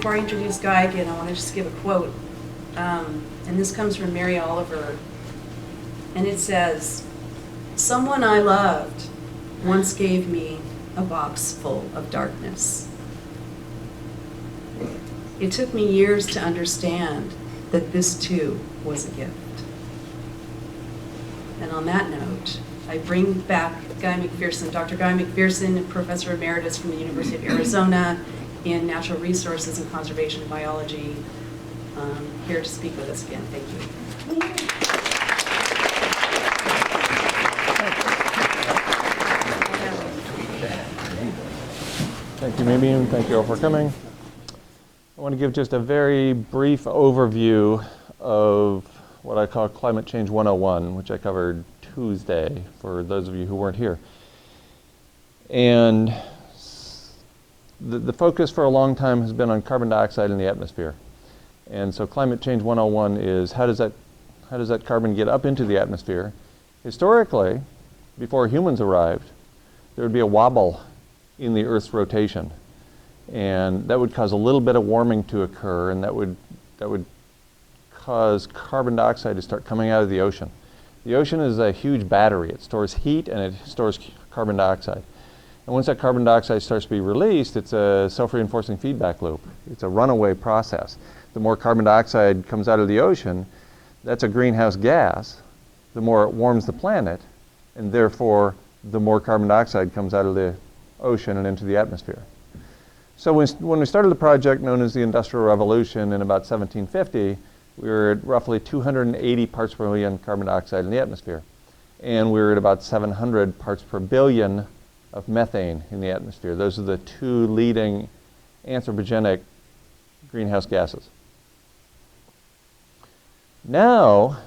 before I introduce Guy again, I want to just give a quote. And this comes from Mary Oliver. And it says, "Someone I loved once gave me a box full of darkness. It took me years to understand that this too was a gift." And on that note, I bring back Guy McPherson, Dr. Guy McPherson, Professor Emeritus from the University of Arizona in Natural Resources and Conservation Biology, here to speak with us again. Thank you. Thank you, Mimi, and thank you all for coming. I want to give just a very brief overview of what I call Climate Change 101, which I covered Tuesday for those of you who weren't here. And the focus for a long time has been on carbon dioxide in the atmosphere. And so Climate Change 101 is how does that carbon get up into the atmosphere? Historically, before humans arrived, there would be a wobble in the Earth's rotation. And that would cause a little bit of warming to occur, and that would cause carbon dioxide to start coming out of the ocean. The ocean is a huge battery. It stores heat and it stores carbon dioxide. And once that carbon dioxide starts to be released, it's a self-reinforcing feedback loop. It's a runaway process. The more carbon dioxide comes out of the ocean, that's a greenhouse gas. The more it warms the planet, and therefore the more carbon dioxide comes out of the ocean and into the atmosphere. So when we started the project known as the Industrial Revolution in about 1750, we were at roughly 280 parts per million carbon dioxide in the atmosphere. And we were at about 700 parts per billion of methane in the atmosphere. Those are the two leading anthropogenic greenhouse gases. Now,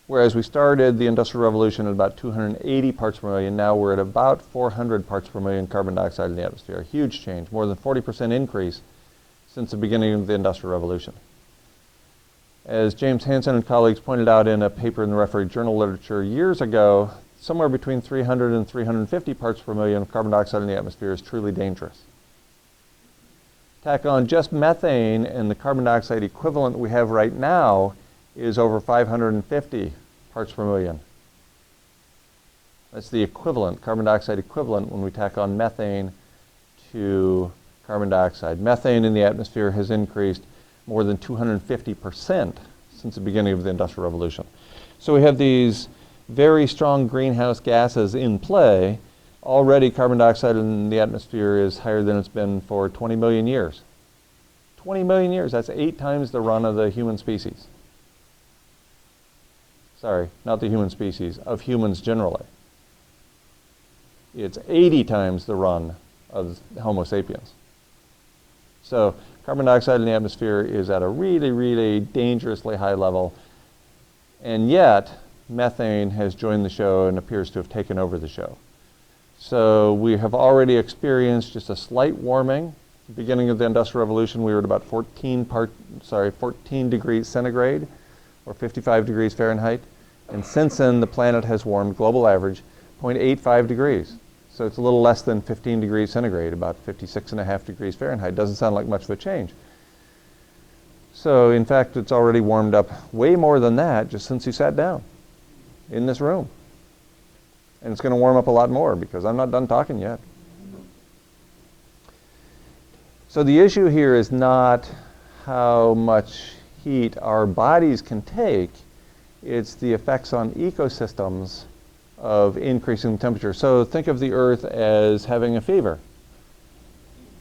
whereas we started the Industrial Revolution at about 280 parts per million, now we're at about 400 parts per million carbon dioxide in the atmosphere. A huge change, more than 40% increase since the beginning of the Industrial Revolution. As James Hansen and colleagues pointed out in a paper in the refereed journal literature years ago, somewhere between 300 and 350 parts per million of carbon dioxide in the atmosphere is truly dangerous. Tack on just methane, and the carbon dioxide equivalent we have right now is over 550 parts per million. That's the equivalent, carbon dioxide equivalent, when we tack on methane to carbon dioxide. Methane in the atmosphere has increased more than 250% since the beginning of the Industrial Revolution. So we have these very strong greenhouse gases in play. Already carbon dioxide in the atmosphere is higher than it's been for 20 million years. 20 million years, that's 8 times the run of the human species. Sorry, not the human species, of humans generally. It's 80 times the run of Homo sapiens. So carbon dioxide in the atmosphere is at a really, really dangerously high level. And yet, methane has joined the show and appears to have taken over the show. So we have already experienced just a slight warming. At the beginning of the Industrial Revolution, we were at about 14 degrees centigrade, or 55 degrees Fahrenheit. And since then, the planet has warmed, global average, 0.85 degrees. So it's a little less than 15 degrees centigrade, about 56.5 degrees Fahrenheit. Doesn't sound like much of a change. So in fact, it's already warmed up way more than that just since you sat down in this room. And it's going to warm up a lot more because I'm not done talking yet. So the issue here is not how much heat our bodies can take. It's the effects on ecosystems of increasing temperature. So think of the Earth as having a fever.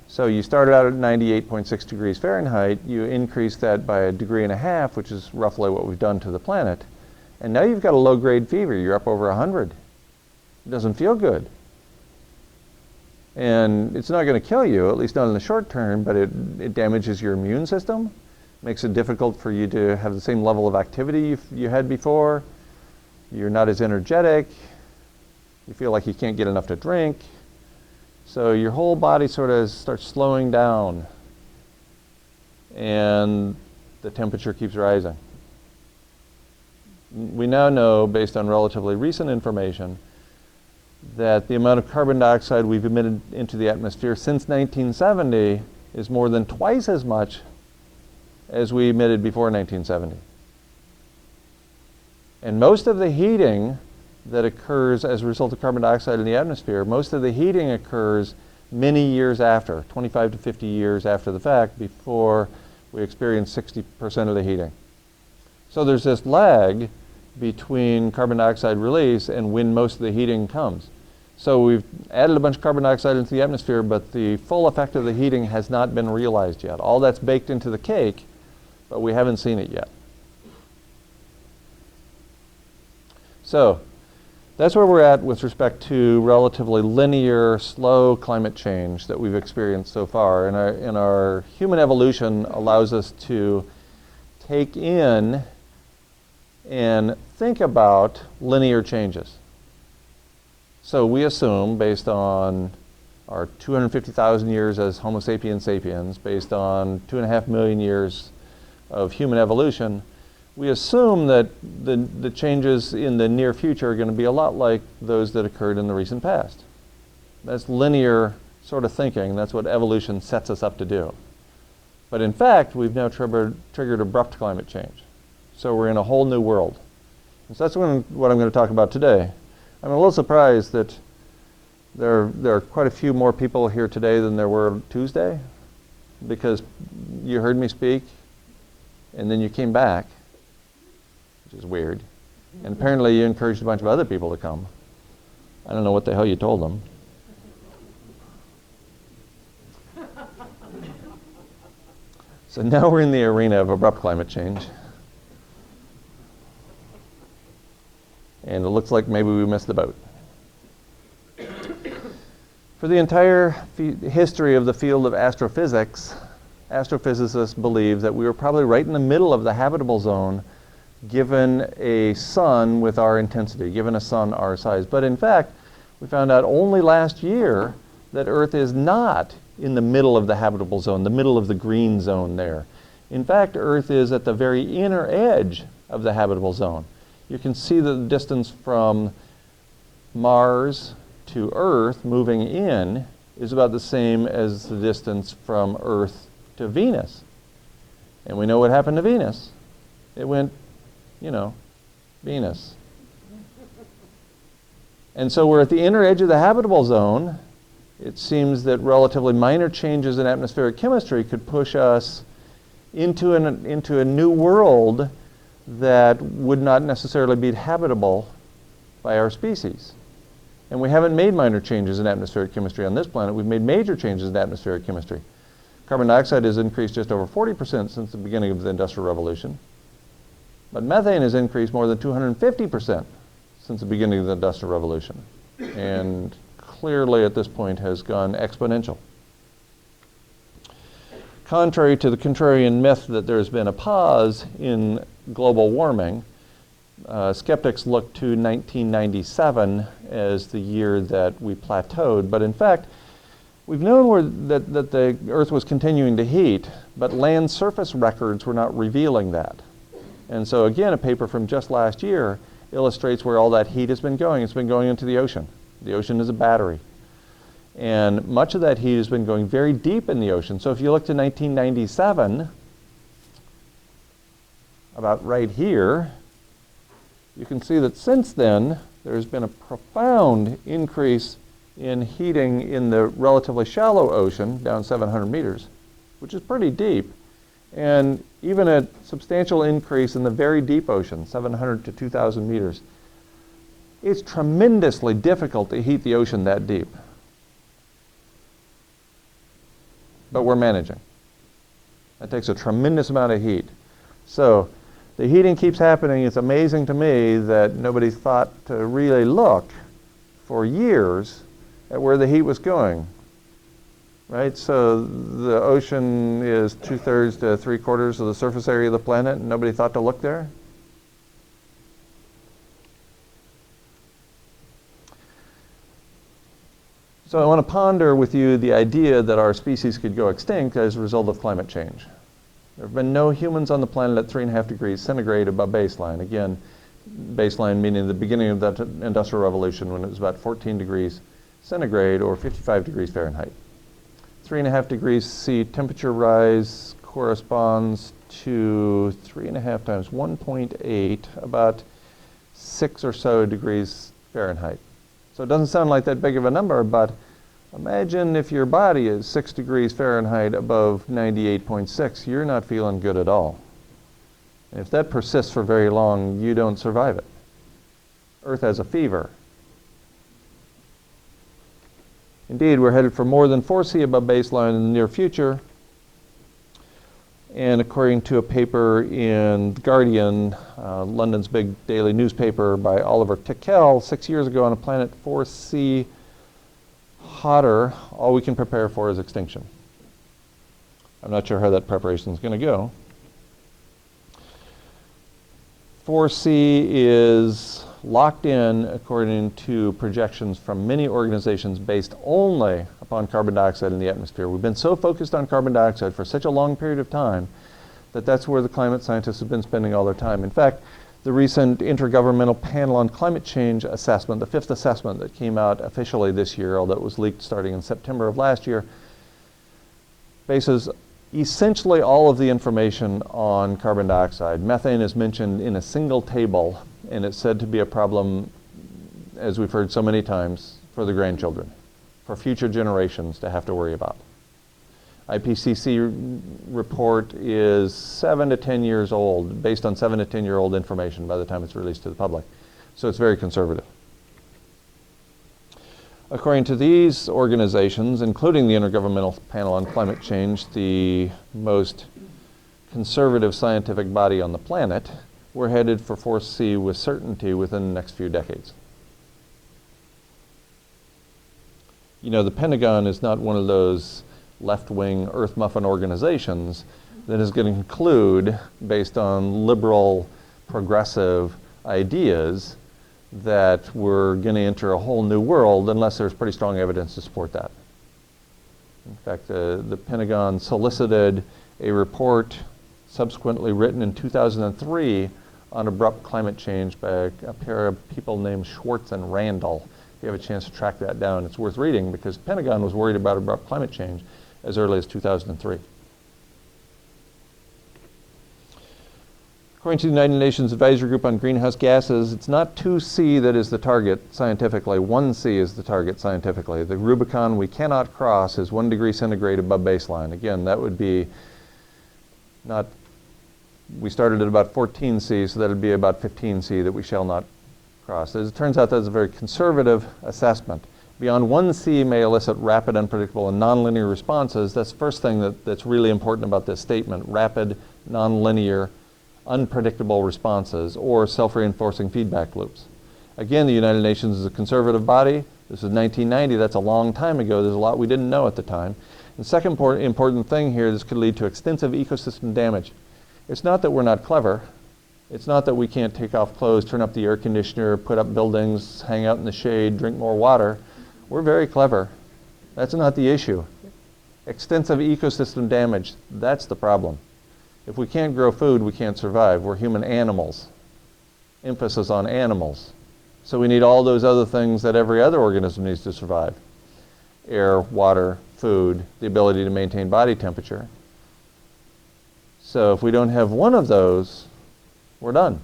So you started out at 98.6 degrees Fahrenheit, you increase that by 1.5 degrees, which is roughly what we've done to the planet, and now you've got a low-grade fever. You're up over 100. It doesn't feel good. And it's not going to kill you, at least not in the short term, but it damages your immune system, makes it difficult for you to have the same level of activity you had before. You're not as energetic. You feel like you can't get enough to drink. So your whole body sort of starts slowing down, and the temperature keeps rising. We now know, based on relatively recent information, that the amount of carbon dioxide we've emitted into the atmosphere since 1970 is more than twice as much as we emitted before 1970. And most of the heating that occurs as a result of carbon dioxide in the atmosphere, most of the heating occurs many years after, 25 to 50 years after the fact, before we experience 60% of the heating. So there's this lag between carbon dioxide release and when most of the heating comes. So we've added a bunch of carbon dioxide into the atmosphere, but the full effect of the heating has not been realized yet. All that's baked into the cake, but we haven't seen it yet. So that's where we're at with respect to relatively linear, slow climate change that we've experienced so far. And our human evolution allows us to take in and think about linear changes. So we assume, based on our 250,000 years as Homo sapiens sapiens, based on 2.5 million years of human evolution, we assume that the changes in the near future are going to be a lot like those that occurred in the recent past. That's linear sort of thinking. That's what evolution sets us up to do. But in fact, we've now triggered abrupt climate change. So we're in a whole new world. And so that's what I'm going to talk about today. I'm a little surprised that there are quite a few more people here today than there were Tuesday, because you heard me speak and then you came back, which is weird. And apparently you encouraged a bunch of other people to come. I don't know what the hell you told them. So now we're in the arena of abrupt climate change. And it looks like maybe we missed the boat. For the entire history of the field of astrophysics, astrophysicists believe that we were probably right in the middle of the habitable zone given a sun with our intensity, given a sun our size. But in fact, we found out only last year that Earth is not in the middle of the habitable zone, the middle of the green zone there. In fact, Earth is at the very inner edge of the habitable zone. You can see that the distance from Mars to Earth moving in is about the same as the distance from Earth to Venus. And we know what happened to Venus. It went, Venus. And so we're at the inner edge of the habitable zone. It seems that relatively minor changes in atmospheric chemistry could push us into a new world that would not necessarily be habitable by our species. And we haven't made minor changes in atmospheric chemistry on this planet. We've made major changes in atmospheric chemistry. Carbon dioxide has increased just over 40% since the beginning of the Industrial Revolution. But methane has increased more than 250% since the beginning of the Industrial Revolution. And clearly at this point has gone exponential. Contrary to the contrarian myth that there's been a pause in global warming, skeptics look to 1997 as the year that we plateaued. But in fact, we've known that the Earth was continuing to heat, but land surface records were not revealing that. And so again, a paper from just last year illustrates where all that heat has been going. It's been going into the ocean. The ocean is a battery. And much of that heat has been going very deep in the ocean. So if you look to 1997, about right here, you can see that since then, there's been a profound increase in heating in the relatively shallow ocean, down 700 meters, which is pretty deep. And even a substantial increase in the very deep ocean, 700 to 2,000 meters. It's tremendously difficult to heat the ocean that deep. But we're managing. That takes a tremendous amount of heat. So the heating keeps happening. It's amazing to me that nobody thought to really look for years at where the heat was going. Right? So the ocean is 2/3 to 3/4 of the surface area of the planet, and nobody thought to look there? So I want to ponder with you the idea that our species could go extinct as a result of climate change. There have been no humans on the planet at 3.5 degrees centigrade above baseline. Again, baseline meaning the beginning of the Industrial Revolution when it was about 14 degrees centigrade or 55 degrees Fahrenheit. 3.5 degrees C temperature rise corresponds to 3.5 times 1.8, about 6 or so degrees Fahrenheit. So it doesn't sound like that big of a number, but imagine if your body is 6 degrees Fahrenheit above 98.6, you're not feeling good at all. And if that persists for very long, you don't survive it. Earth has a fever. Indeed, we're headed for more than 4C above baseline in the near future. And according to a paper in The Guardian, London's big daily newspaper, by Oliver Tickell, 6 years ago, on a planet 4C hotter, all we can prepare for is extinction. I'm not sure how that preparation is going to go. 4C is locked in according to projections from many organizations based only upon carbon dioxide in the atmosphere. We've been so focused on carbon dioxide for such a long period of time that that's where the climate scientists have been spending all their time. In fact, the recent Intergovernmental Panel on Climate Change assessment, the 5th assessment that came out officially this year, although it was leaked starting in September of last year, bases essentially all of the information on carbon dioxide. Methane is mentioned in a single table, and it's said to be a problem, as we've heard so many times, for the grandchildren, for future generations to have to worry about. IPCC report is 7 to 10 years old, based on 7 to 10-year-old information by the time it's released to the public. So it's very conservative. According to these organizations, including the Intergovernmental Panel on Climate Change, the most conservative scientific body on the planet, we're headed for 4C with certainty within the next few decades. You know, the Pentagon is not one of those left-wing earth muffin organizations that is going to conclude, based on liberal, progressive ideas, that we're going to enter a whole new world unless there's pretty strong evidence to support that. In fact, the Pentagon solicited a report subsequently written in 2003 on abrupt climate change by a pair of people named Schwartz and Randall. If you have a chance to track that down, it's worth reading, because the Pentagon was worried about abrupt climate change as early as 2003. According to the United Nations Advisory Group on Greenhouse Gases, it's not 2C that is the target scientifically, 1C is the target scientifically. The Rubicon we cannot cross is 1 degree centigrade above baseline. Again, that would be not, we started at about 14C, so that would be about 15C that we shall not cross. As it turns out, that's a very conservative assessment. Beyond 1C may elicit rapid, unpredictable, and nonlinear responses. That's the first thing that's really important about this statement: rapid, nonlinear, unpredictable responses, or self-reinforcing feedback loops. Again, the United Nations is a conservative body. This is 1990. That's a long time ago. There's a lot we didn't know at the time. The second important thing here, this could lead to extensive ecosystem damage. It's not that we're not clever. It's not that we can't take off clothes, turn up the air conditioner, put up buildings, hang out in the shade, drink more water. We're very clever. That's not the issue. Extensive ecosystem damage, that's the problem. If we can't grow food, we can't survive. We're human animals. Emphasis on animals. So we need all those other things that every other organism needs to survive: air, water, food, the ability to maintain body temperature. So if we don't have one of those, we're done.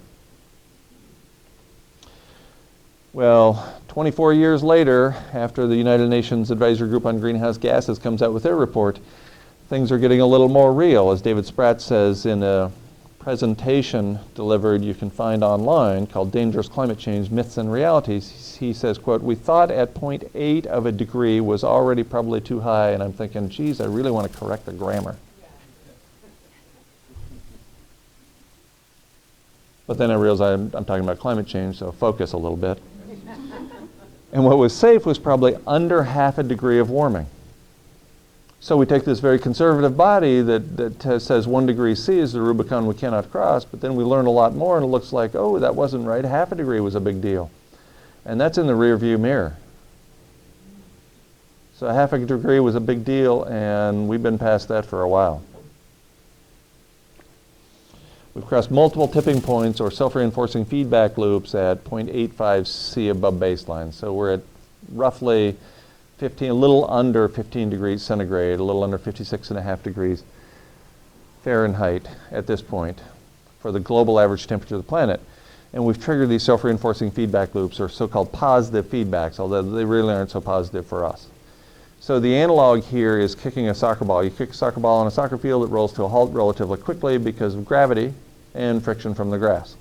Well, 24 years later, after the United Nations Advisory Group on Greenhouse Gases comes out with their report, things are getting a little more real. As David Spratt says in a presentation delivered, you can find online, called Dangerous Climate Change, Myths and Realities, he says, quote, "We thought at 0.8 of a degree was already probably too high," and I'm thinking, geez, I really want to correct the grammar. But then I realized I'm talking about climate change, so focus a little bit. And what was safe was probably under half a degree of warming. So we take this very conservative body that says 1 degree C is the Rubicon we cannot cross, but then we learn a lot more and it looks like, oh, that wasn't right. Half a degree was a big deal. And that's in the rear view mirror. So half a degree was a big deal, and we've been past that for a while. We've crossed multiple tipping points or self-reinforcing feedback loops at 0.85 C above baseline. So we're at roughly a little under 15 degrees centigrade, a little under 56.5 degrees Fahrenheit at this point for the global average temperature of the planet. And we've triggered these self-reinforcing feedback loops, or so-called positive feedbacks, although they really aren't so positive for us. So the analog here is kicking a soccer ball. You kick a soccer ball on a soccer field, it rolls to a halt relatively quickly because of gravity and friction from the grass.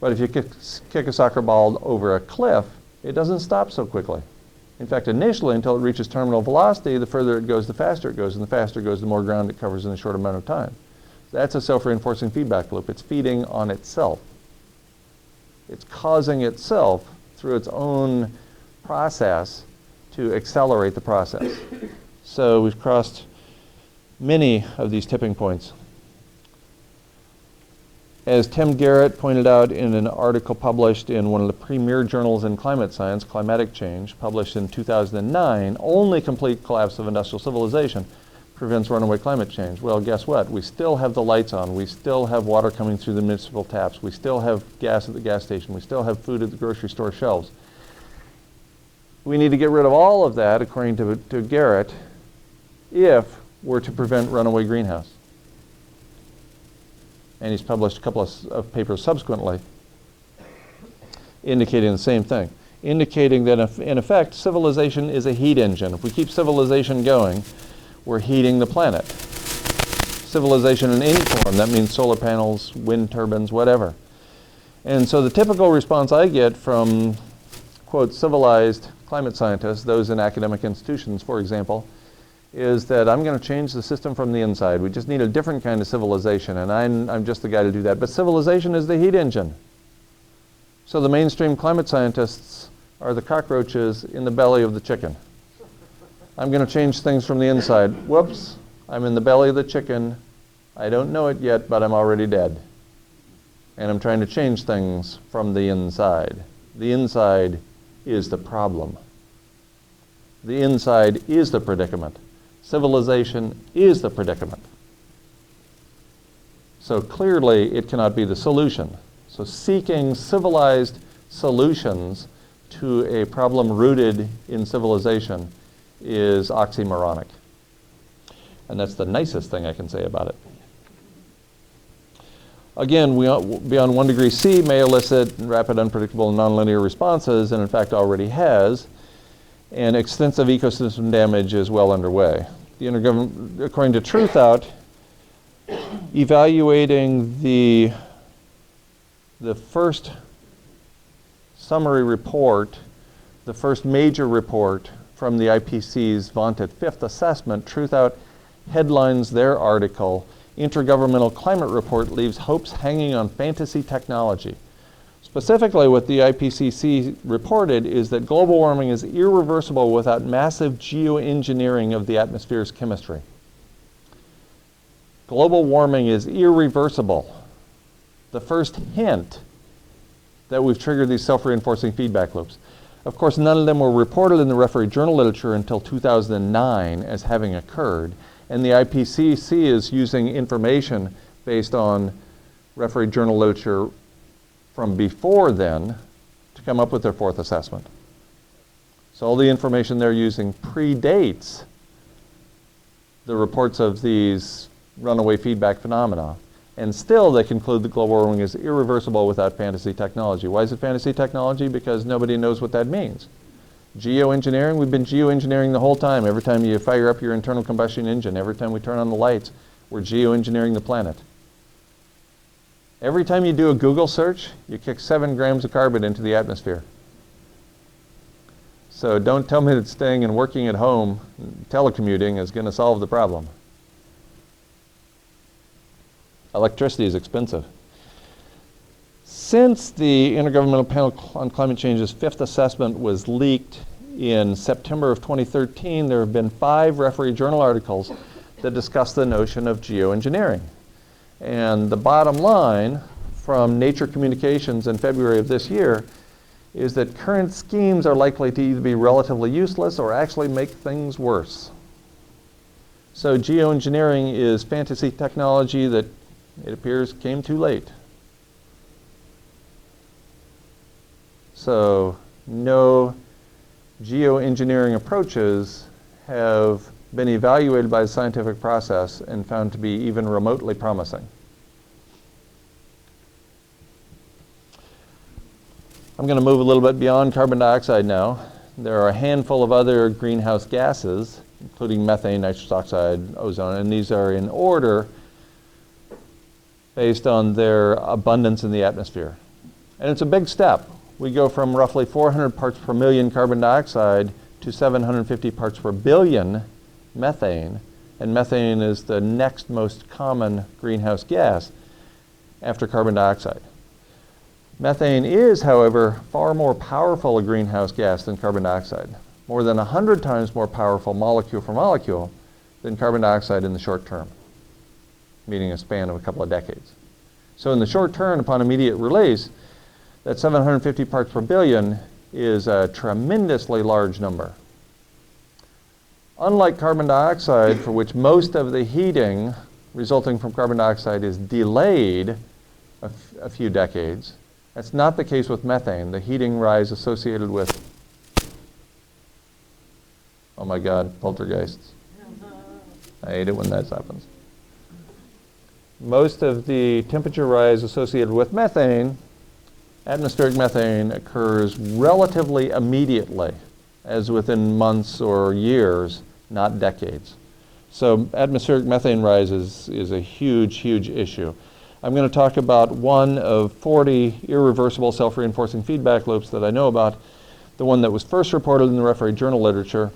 But if you kick a soccer ball over a cliff, it doesn't stop so quickly. In fact, initially, until it reaches terminal velocity, the further it goes, the faster it goes, and the faster it goes, the more ground it covers in a short amount of time. That's a self-reinforcing feedback loop. It's feeding on itself. It's causing itself, through its own process, to accelerate the process. So we've crossed many of these tipping points. As Tim Garrett pointed out in an article published in one of the premier journals in climate science, Climatic Change, published in 2009, only complete collapse of industrial civilization prevents runaway climate change. Well, guess what? We still have the lights on. We still have water coming through the municipal taps. We still have gas at the gas station. We still have food at the grocery store shelves. We need to get rid of all of that, according to Garrett, if we're to prevent runaway greenhouse. And he's published a couple of papers subsequently indicating the same thing, indicating that in effect, civilization is a heat engine. If we keep civilization going, we're heating the planet. Civilization in any form, that means solar panels, wind turbines, whatever. And so the typical response I get from, quote, civilized climate scientists, those in academic institutions, for example, is that I'm going to change the system from the inside. We just need a different kind of civilization, and I'm just the guy to do that. But civilization is the heat engine. So the mainstream climate scientists are the cockroaches in the belly of the chicken. I'm going to change things from the inside. Whoops, I'm in the belly of the chicken. I don't know it yet, but I'm already dead. And I'm trying to change things from the inside. The inside is the problem. The inside is the predicament. Civilization is the predicament. So clearly, it cannot be the solution. So seeking civilized solutions to a problem rooted in civilization is oxymoronic. And that's the nicest thing I can say about it. Again, beyond 1 degree C may elicit rapid, unpredictable, and nonlinear responses, and in fact already has, and extensive ecosystem damage is well underway. The intergovernmental, according to Truthout, evaluating the first summary report, the first major report from the IPCC's vaunted fifth assessment, Truthout headlines their article, Intergovernmental Climate Report Leaves Hopes Hanging on Fantasy Technology. Specifically, what the IPCC reported is that global warming is irreversible without massive geoengineering of the atmosphere's chemistry. Global warming is irreversible. The first hint that we've triggered these self-reinforcing feedback loops. Of course, none of them were reported in the referee journal literature until 2009 as having occurred, and the IPCC is using information based on referee journal literature from before then to come up with their fourth assessment. So all the information they're using predates the reports of these runaway feedback phenomena. And still they conclude that global warming is irreversible without fantasy technology. Why is it fantasy technology? Because nobody knows what that means. Geoengineering, we've been geoengineering the whole time. Every time you fire up your internal combustion engine, every time we turn on the lights, we're geoengineering the planet. Every time you do a Google search, you kick 7 grams of carbon into the atmosphere. So don't tell me that staying and working at home, telecommuting, is going to solve the problem. Electricity is expensive. Since the Intergovernmental Panel on Climate Change's fifth assessment was leaked in September of 2013, there have been 5 referee journal articles that discuss the notion of geoengineering. And the bottom line from Nature Communications in February of this year is that current schemes are likely to either be relatively useless or actually make things worse. So geoengineering is fantasy technology that, it appears, came too late. So no geoengineering approaches have been evaluated by the scientific process and found to be even remotely promising. I'm going to move a little bit beyond carbon dioxide now. There are a handful of other greenhouse gases, including methane, nitrous oxide, ozone, and these are in order based on their abundance in the atmosphere. And it's a big step. We go from roughly 400 parts per million carbon dioxide to 750 parts per billion methane, and methane is the next most common greenhouse gas after carbon dioxide. Methane is, however, far more powerful a greenhouse gas than carbon dioxide, more than 100 times more powerful molecule for molecule than carbon dioxide in the short term, meaning a span of a couple of decades. So in the short term, upon immediate release, that 750 parts per billion is a tremendously large number. Unlike carbon dioxide, for which most of the heating resulting from carbon dioxide is delayed a few decades, that's not the case with methane. The heating rise associated with, oh my God, poltergeists. I hate it when that happens. Most of the temperature rise associated with methane, atmospheric methane, occurs relatively immediately, as within months or years, not decades. So atmospheric methane rise is a huge, huge issue. I'm going to talk about one of 40 irreversible self-reinforcing feedback loops that I know about, the one that was first reported in the referee journal literature,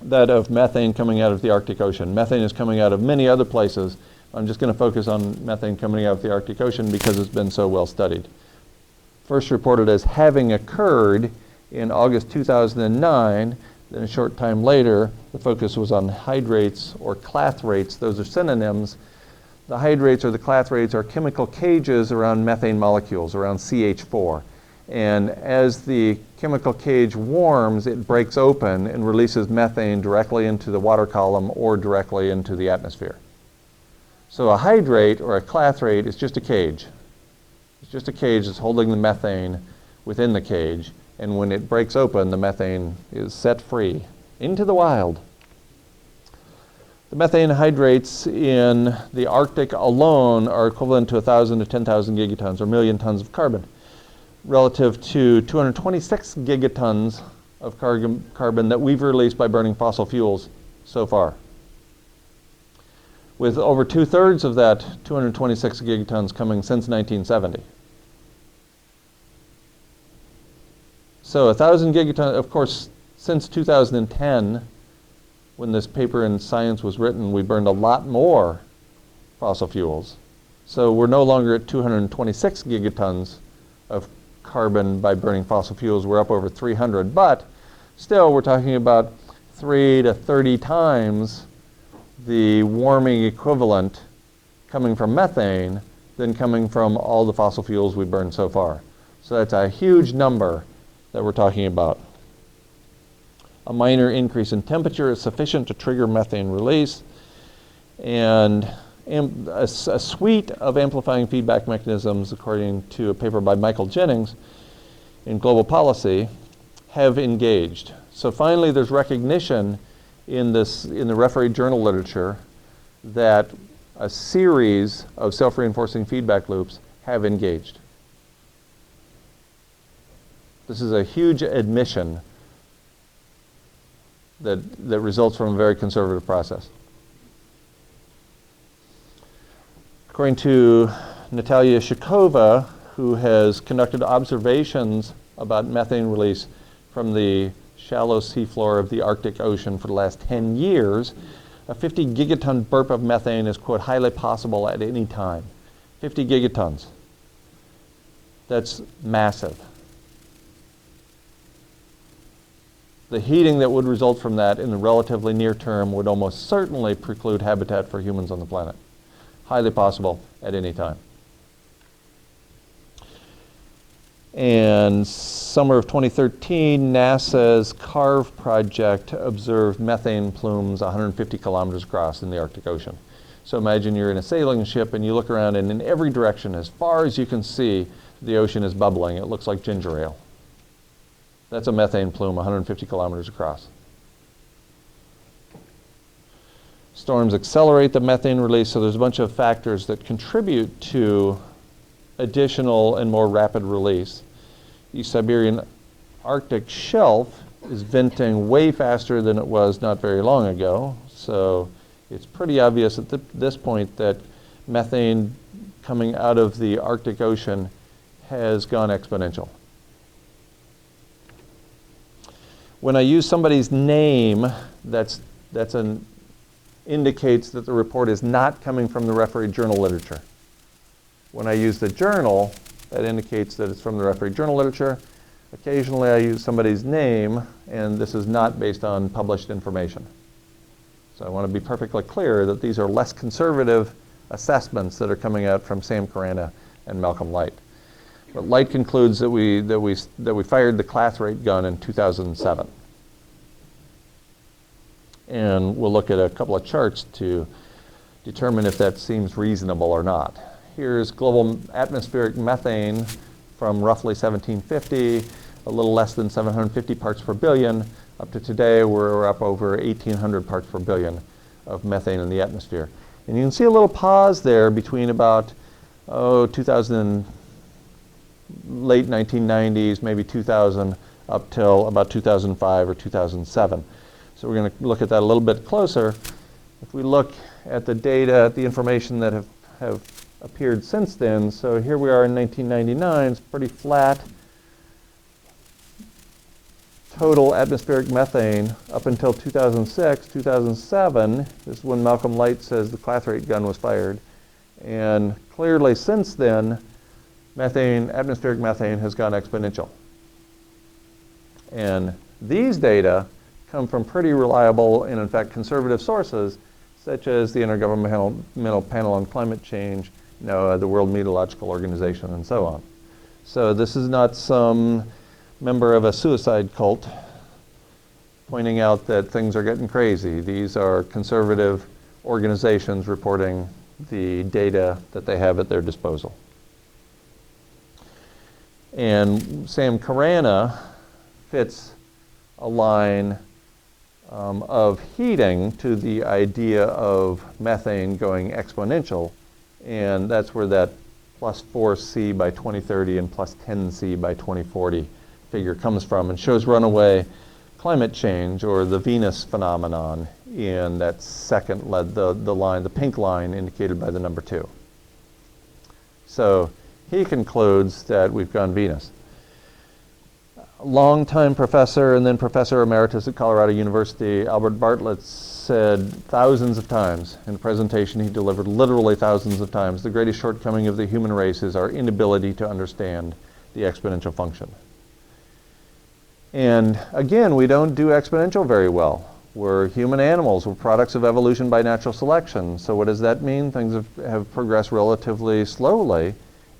that of methane coming out of the Arctic Ocean. Methane is coming out of many other places. I'm just going to focus on methane coming out of the Arctic Ocean because it's been so well studied. First reported as having occurred in August 2009. Then a short time later, the focus was on hydrates or clathrates. Those are synonyms. The hydrates or the clathrates are chemical cages around methane molecules, around CH4. And as the chemical cage warms, it breaks open and releases methane directly into the water column or directly into the atmosphere. So a hydrate or a clathrate is just a cage. It's just a cage that's holding the methane within the cage. And when it breaks open, the methane is set free into the wild. The methane hydrates in the Arctic alone are equivalent to 1,000 to 10,000 gigatons, or million tons of carbon, relative to 226 gigatons of carbon that we've released by burning fossil fuels so far, with over 2/3 of that 226 gigatons coming since 1970. So 1,000 gigatons, of course, since 2010, when this paper in Science was written, we burned a lot more fossil fuels. So we're no longer at 226 gigatons of carbon by burning fossil fuels. We're up over 300, but still we're talking about 3 to 30 times the warming equivalent coming from methane than coming from all the fossil fuels we burned so far. So that's a huge number that we're talking about. A minor increase in temperature is sufficient to trigger methane release, and a suite of amplifying feedback mechanisms, according to a paper by Michael Jennings in Global Policy, have engaged. So finally there's recognition in the referee journal literature that a series of self-reinforcing feedback loops have engaged. This is a huge admission that results from a very conservative process. According to Natalia Shikova, who has conducted observations about methane release from the shallow seafloor of the Arctic Ocean for the last 10 years, a 50 gigaton burp of methane is, quote, highly possible at any time. 50 gigatons. That's massive. The heating that would result from that in the relatively near term would almost certainly preclude habitat for humans on the planet. Highly possible at any time. And summer of 2013, NASA's CARVE project observed methane plumes 150 kilometers across in the Arctic Ocean. So imagine you're in a sailing ship and you look around, and in every direction, as far as you can see, the ocean is bubbling. It looks like ginger ale. That's a methane plume 150 kilometers across. Storms accelerate the methane release, so there's a bunch of factors that contribute to additional and more rapid release. The Siberian Arctic shelf is venting way faster than it was not very long ago, so it's pretty obvious at this point that methane coming out of the Arctic Ocean has gone exponential. When I use somebody's name, that's indicates that the report is not coming from the refereed journal literature. When I use the journal, that indicates that it's from the refereed journal literature. Occasionally I use somebody's name, and this is not based on published information. So I want to be perfectly clear that these are less conservative assessments that are coming out from Sam Carana and Malcolm Light. But Light concludes that we fired the Clathrate gun in 2007. And we'll look at a couple of charts to determine if that seems reasonable or not. Here's global atmospheric methane from roughly 1750, a little less than 750 parts per billion. Up to today, we're up over 1,800 parts per billion of methane in the atmosphere. And you can see a little pause there between about 2000, late 1990s, maybe 2000, up till about 2005 or 2007. So we're going to look at that a little bit closer. If we look at the data, the information that have appeared since then, so here we are in 1999, it's pretty flat. Total atmospheric methane up until 2006, 2007 is when Malcolm Light says the Clathrate gun was fired. And clearly since then, atmospheric methane has gone exponential. And these data come from pretty reliable and, in fact, conservative sources, such as the Intergovernmental Panel on Climate Change, NOAA, the World Meteorological Organization, and so on. So this is not some member of a suicide cult pointing out that things are getting crazy. These are conservative organizations reporting the data that they have at their disposal. And Sam Carana fits a line of heating to the idea of methane going exponential, and that's where that plus 4C by 2030 and plus 10C by 2040 figure comes from, and shows runaway climate change, or the Venus phenomenon, in that second the line, the pink line indicated by the number 2. So he concludes that we've gone Venus. Longtime professor and then professor emeritus at Colorado University, Albert Bartlett, said thousands of times in a presentation he delivered literally thousands of times, the greatest shortcoming of the human race is our inability to understand the exponential function. And again, we don't do exponential very well. We're human animals. We're products of evolution by natural selection. So what does that mean? Things have progressed relatively slowly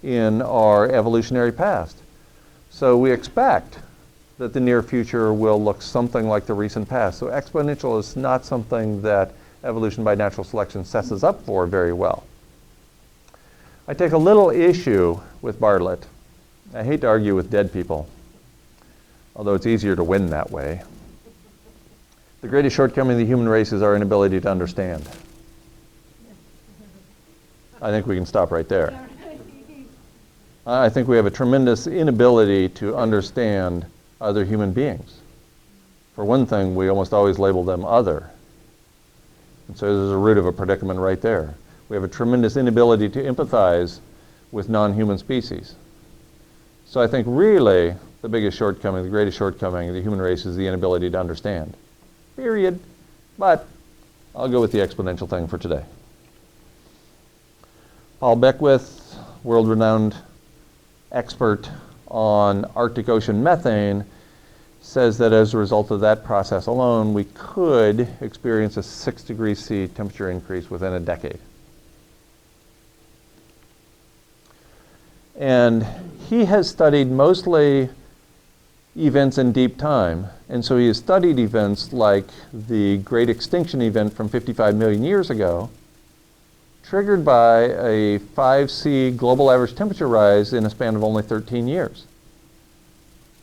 in our evolutionary past. So we expect that the near future will look something like the recent past. So exponential is not something that evolution by natural selection sets us up for very well. I take a little issue with Bartlett. I hate to argue with dead people, although it's easier to win that way. The greatest shortcoming of the human race is our inability to understand. I think we can stop right there. I think we have a tremendous inability to understand other human beings. For one thing, we almost always label them other. And so there's a root of a predicament right there. We have a tremendous inability to empathize with non-human species. So I think really the biggest shortcoming, the greatest shortcoming of the human race is the inability to understand. Period. But I'll go with the exponential thing for today. Paul Beckwith, world-renowned expert on Arctic Ocean methane, says that as a result of that process alone, we could experience a 6 degrees C temperature increase within a decade. And he has studied mostly events in deep time. And so he has studied events like the Great Extinction event from 55 million years ago, triggered by a 5C global average temperature rise in a span of only 13 years.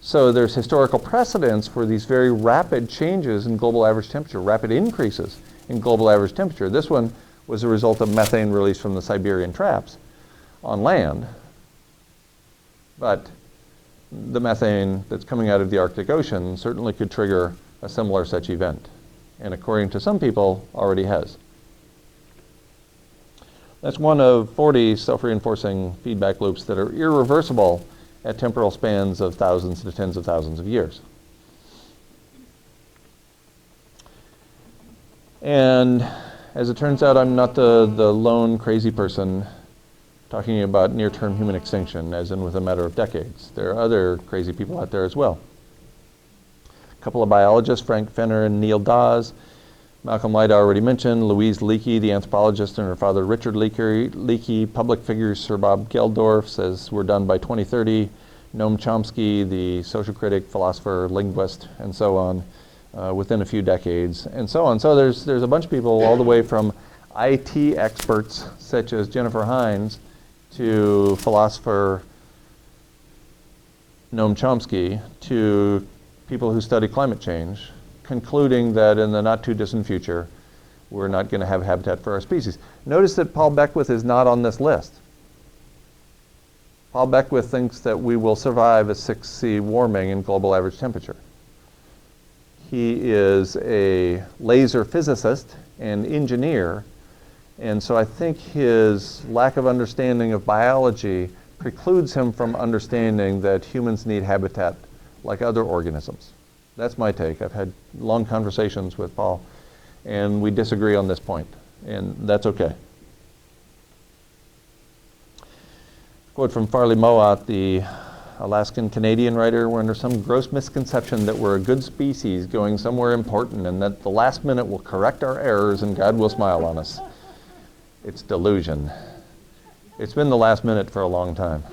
So there's historical precedence for these very rapid changes in global average temperature, rapid increases in global average temperature. This one was a result of methane released from the Siberian traps on land. But the methane that's coming out of the Arctic Ocean certainly could trigger a similar such event. And according to some people, already has. That's one of 40 self-reinforcing feedback loops that are irreversible at temporal spans of thousands to tens of thousands of years. And as it turns out, I'm not the lone crazy person talking about near-term human extinction, as in with a matter of decades. There are other crazy people out there as well. A couple of biologists, Frank Fenner and Neil Dawes. Malcolm Light I already mentioned. Louise Leakey, the anthropologist, and her father Richard Leakey. Public figures Sir Bob Geldof says we're done by 2030. Noam Chomsky, the social critic, philosopher, linguist, and so on, within a few decades, and so on. So there's a bunch of people all the way from IT experts such as Jennifer Hines to philosopher Noam Chomsky to people who study climate change, concluding that in the not too distant future, we're not going to have habitat for our species. Notice that Paul Beckwith is not on this list. Paul Beckwith thinks that we will survive a 6°C warming in global average temperature. He is a laser physicist and engineer, and so I think his lack of understanding of biology precludes him from understanding that humans need habitat like other organisms. That's my take. I've had long conversations with Paul, and we disagree on this point, and that's okay. Quote from Farley Mowat, the Alaskan-Canadian writer: "We're under some gross misconception that we're a good species going somewhere important and that the last minute will correct our errors and God will smile on us. It's delusion. It's been the last minute for a long time."